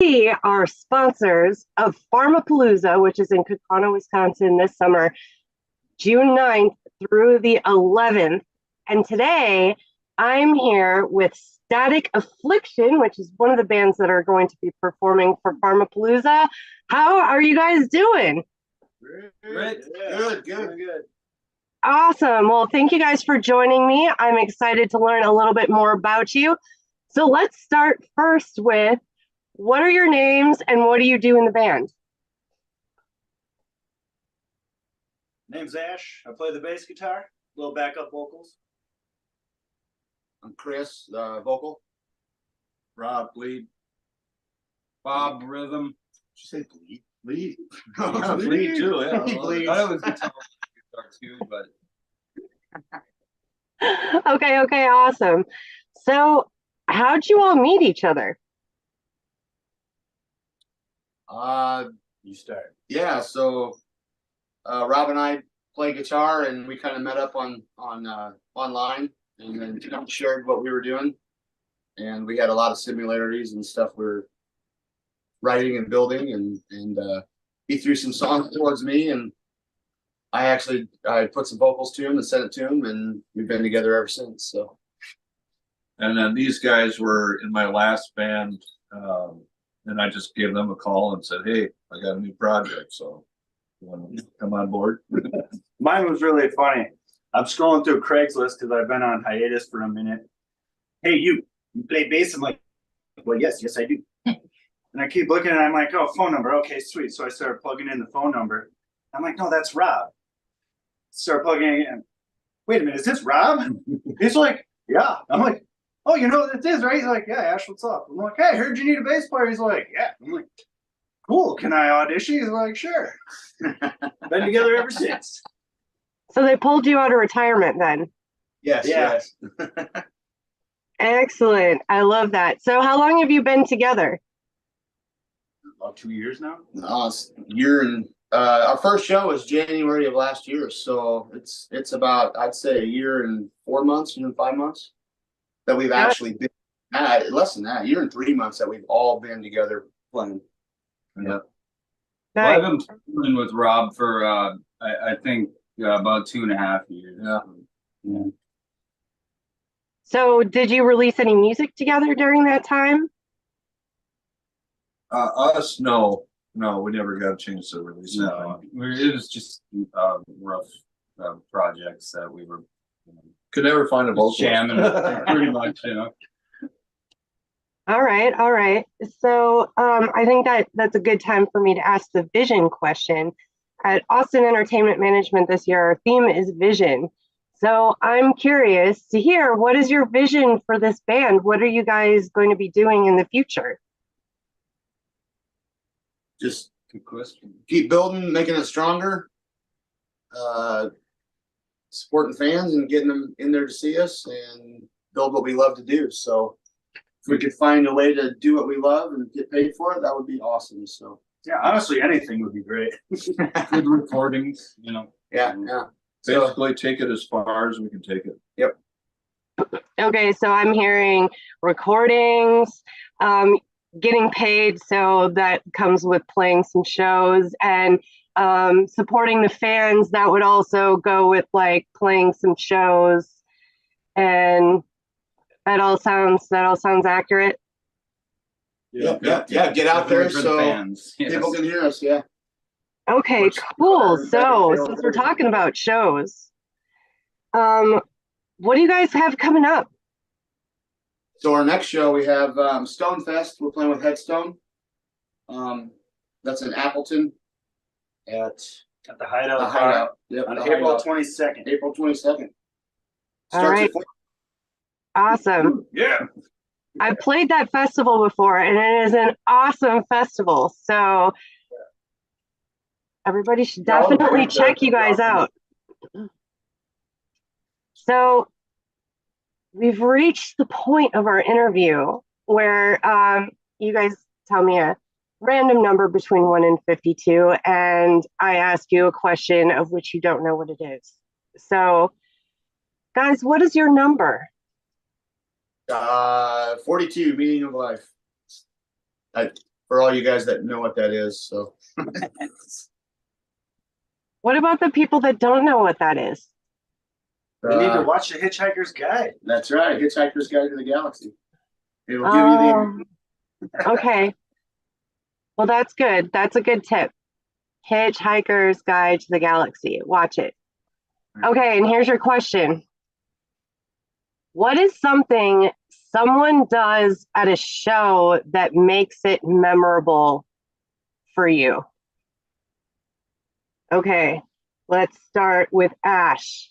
We are sponsors of Farmapalooza, which is in Kaukauna, Wisconsin this summer, June 9th through the 11th. And today I'm here with Static Affliction, which is one of the bands that are going to be performing for Farmapalooza. How are you guys doing? Great. Good. Awesome. Well, thank you guys for joining me. I'm excited to learn a little bit more about you. So let's start first with, what are your names and what do you do in the band? Name's Ash. I play the bass guitar, little backup vocals. I'm Chris, vocal. Rob, lead. Bob, rhythm. Did you say bleed? Bleed. Yeah, bleed too. Yeah, He bleeds. I was guitar too, but Okay, awesome. So how'd you all meet each other? You start. Yeah, so Rob and I play guitar, and we kind of met up on online, and then shared what we were doing, and we had a lot of similarities and stuff we were writing and building, and he threw some songs towards me, and I put some vocals to him and sent it to him, and we've been together ever since. So, and then these guys were in my last band, and I just gave them a call and said, "Hey, I got a new project, so you want to come on board?" Mine was really funny. I'm scrolling through Craigslist because I've been on hiatus for a minute. Hey, you play bass? I'm like, well, yes, I do. And I keep looking and I'm like, oh, phone number. Okay, sweet. So I started plugging in the phone number. I'm like, no, that's Rob. Start plugging in. Wait a minute, is this Rob? He's like, yeah. I'm like, oh, you know what this is, right? He's like, yeah, Ash, what's up? I'm like, hey, I heard you need a bass player. He's like, yeah. I'm like, cool. Can I audition? He's like, sure. Been together ever since. So they pulled you out of retirement then? yes. Excellent. I love that. So how long have you been together? About 2 years now. It's a year, and our first show was January of last year, so it's about, I'd say, a year and 4 months, 5 months that we've actually been. Less than that, a year and 3 months that we've all been together playing. Yeah. Nice. Well, I've been playing with Rob for I think about 2.5 years. Yeah. So did you release any music together during that time? Us, no, we never got a chance to release anything. It was just rough projects that we were Could never find a vocal. jamming pretty much, you know. All right. So I think that's a good time for me to ask the vision question. At Austin Entertainment Management this year, our theme is vision. So I'm curious to hear, what is your vision for this band? What are you guys going to be doing in the future? Just Good question. keep building, making it stronger, supporting fans and getting them in there to see us and build what we love to do. So if we could find a way to do what we love and get paid for it, that would be awesome. So Yeah, honestly, anything would be great. Good recordings, you know. yeah. So Basically, take it as far as we can take it. yep. Okay, so I'm hearing recordings, getting paid, so that comes with playing some shows, and supporting the fans. That would also go with like playing some shows, and that all sounds accurate. Yeah. Get out there For the so fans. people Yes. can hear us. Yeah. Okay, Which- cool. So since we're talking about shows, what do you guys have coming up? So our next show we have Stone Fest. We're playing with Headstone. That's in Appleton at At the Hideout. the Hideout. Yep, On the April Hideout. 22nd. April 22nd. All Starts right. at 4. Awesome. Yeah. I've played that festival before, and it is an awesome festival. So everybody should definitely check you guys out. So we've reached the point of our interview where you guys tell me a random number between 1 and 52, and I ask you a question of which you don't know what it is. So, guys, what is your number? 42, meaning of life. for all you guys that know what that is. So What about the people that don't know what that is? You need to watch the Hitchhiker's Guide. That's right, Hitchhiker's Guide to the Galaxy. It will give you the. Okay. Well, that's good. That's a good tip. Hitchhiker's Guide to the Galaxy. Watch it. Okay, and here's your question. What is something someone does at a show that makes it memorable for you? Okay, let's start with Ash.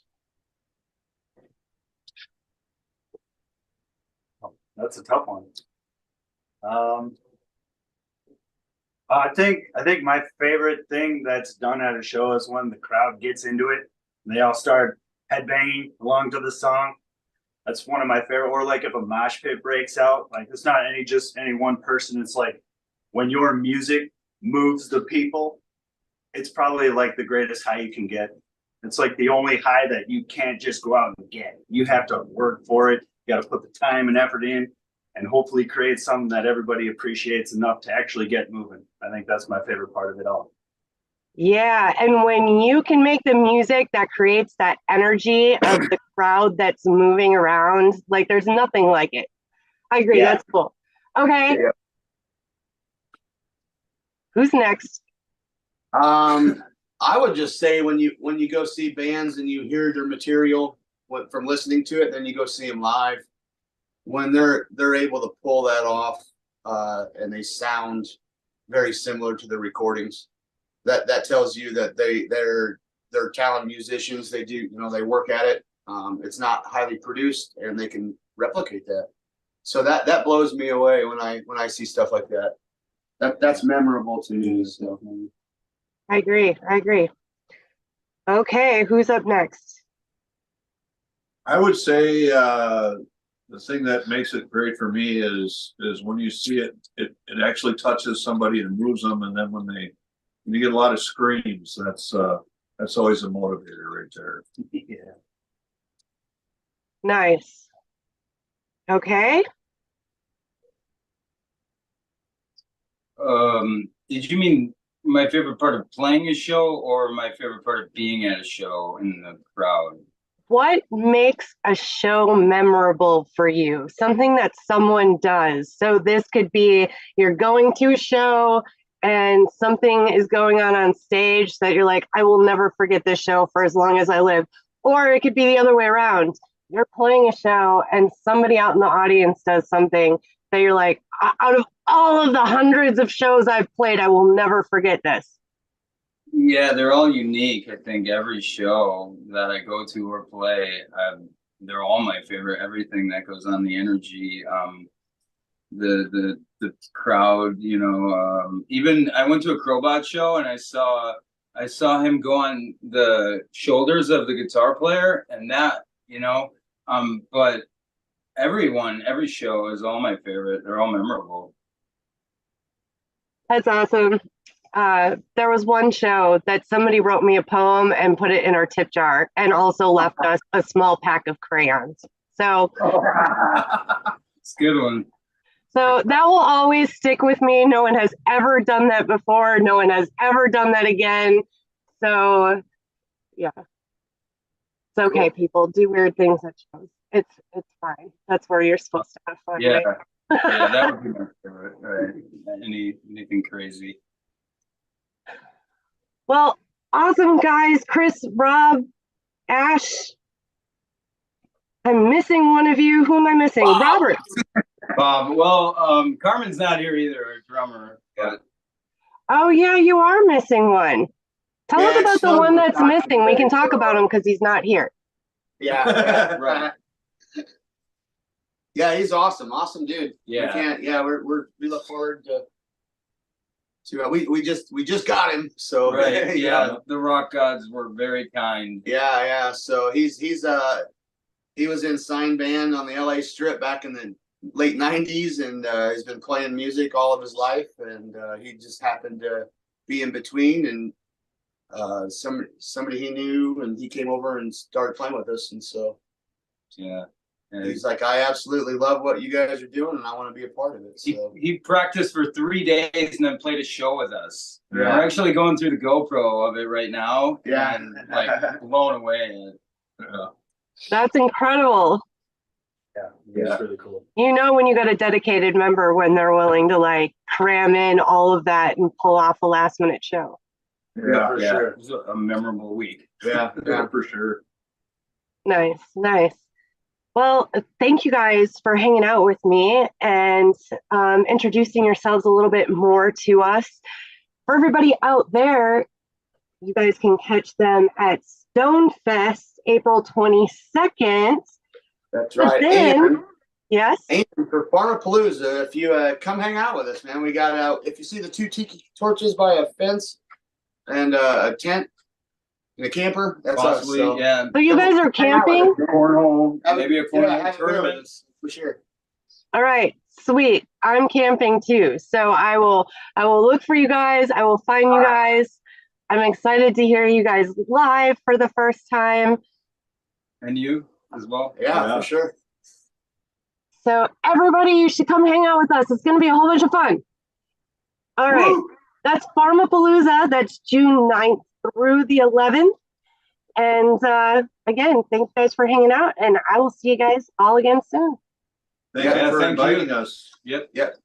That's a tough one. I think my favorite thing that's done at a show is when the crowd gets into it and they all start headbanging along to the song. That's one of my favorite. Or like if a mosh pit breaks out, like it's not just any one person. It's like when your music moves the people, it's probably like the greatest high you can get. It's like the only high that you can't just go out and get. You have to work for it. You got to put the time and effort in and hopefully create something that everybody appreciates enough to actually get moving. I think that's my favorite part of it all. Yeah, and when you can make the music that creates that energy of the crowd that's moving around, like there's nothing like it. I agree. Yeah. That's cool. Okay. Yeah. Who's next? I would just say when you go see bands and you hear their material from listening to it, then you go see them live. When they're able to pull that off, and they sound very similar to the recordings, that tells you that they're talented musicians. They do, they work at it. It's not highly produced, and they can replicate that. So that blows me away when I see stuff like that. That's memorable to me. So. I agree. Okay, who's up next? I would say the thing that makes it great for me is when you see it actually touches somebody and moves them, and then when you get a lot of screams, that's always a motivator right there. Yeah. Nice. Okay. Did you mean my favorite part of playing a show or my favorite part of being at a show in the crowd? What makes a show memorable for you? Something that someone does. So this could be you're going to a show and something is going on stage that you're like, I will never forget this show for as long as I live. Or it could be the other way around. You're playing a show and somebody out in the audience does something that you're like, out of all of the hundreds of shows I've played, I will never forget this. Yeah, they're all unique. I think every show that I go to or play, they're all my favorite. Everything that goes on, the energy, the crowd, even I went to a Crowbot show and I saw him go on the shoulders of the guitar player, and that, but every show is all my favorite. They're all memorable. That's awesome. There was one show that somebody wrote me a poem and put it in our tip jar and also left us a small pack of crayons. So it's a good one. So that will always stick with me. No one has ever done that before. No one has ever done that again. So yeah. It's okay, people. Do weird things at shows. It's fine. That's where you're supposed to have fun. Yeah. Right? Yeah, that would be my favorite. Right. Anything crazy. Well, awesome, guys. Chris, Rob, Ash. I'm missing one of you. Who am I missing? Bob. Robert. Bob. Well, Carmen's not here either, our drummer. But... Oh, yeah, you are missing one. Tell us about the one that's missing. We can talk about him because he's not here. Yeah, right. Yeah, he's awesome. Awesome dude. Yeah. We look forward to we just got him. So right. Yeah, the rock gods were very kind. Yeah. So he was in Sign Band on the LA Strip back in the late 90s, and he's been playing music all of his life, and he just happened to be in between, and somebody he knew, and he came over and started playing with us, and so yeah. And He's like, I absolutely love what you guys are doing, and I want to be a part of it. So he practiced for 3 days and then played a show with us. Yeah. We're actually going through the GoPro of it right now. Yeah. And like blown away. That's incredible. Yeah, it's really cool. You know, when you got a dedicated member, when they're willing to like cram in all of that and pull off a last minute show. Yeah, for sure. It was a memorable week. yeah, Yeah, for sure. Nice, nice. Well, thank you guys for hanging out with me and introducing yourselves a little bit more to us. For everybody out there, you guys can catch them at Stonefest, April 22nd. that's right. Then, yes. And for Farmapalooza, if you come hang out with us, man, we got if you see the 2 tiki torches by a fence and a tent and a camper, that's Possibly, us. So. yeah. So you guys are camping? Cornhole, maybe a Yeah, cornhole have a beer with tournament. us, for sure. All right, sweet. I'm camping too. So I will look for you guys. I will find you guys. I'm excited to hear you guys live for the first time. And you as well? Yeah, for sure. So everybody, you should come hang out with us. It's going to be a whole bunch of fun. All right. Woo! That's Farmapalooza. That's June 9th through the 11th. And again, thanks guys for hanging out, and I will see you guys all again soon. Thank you for thank you. inviting us. Yep. Yep.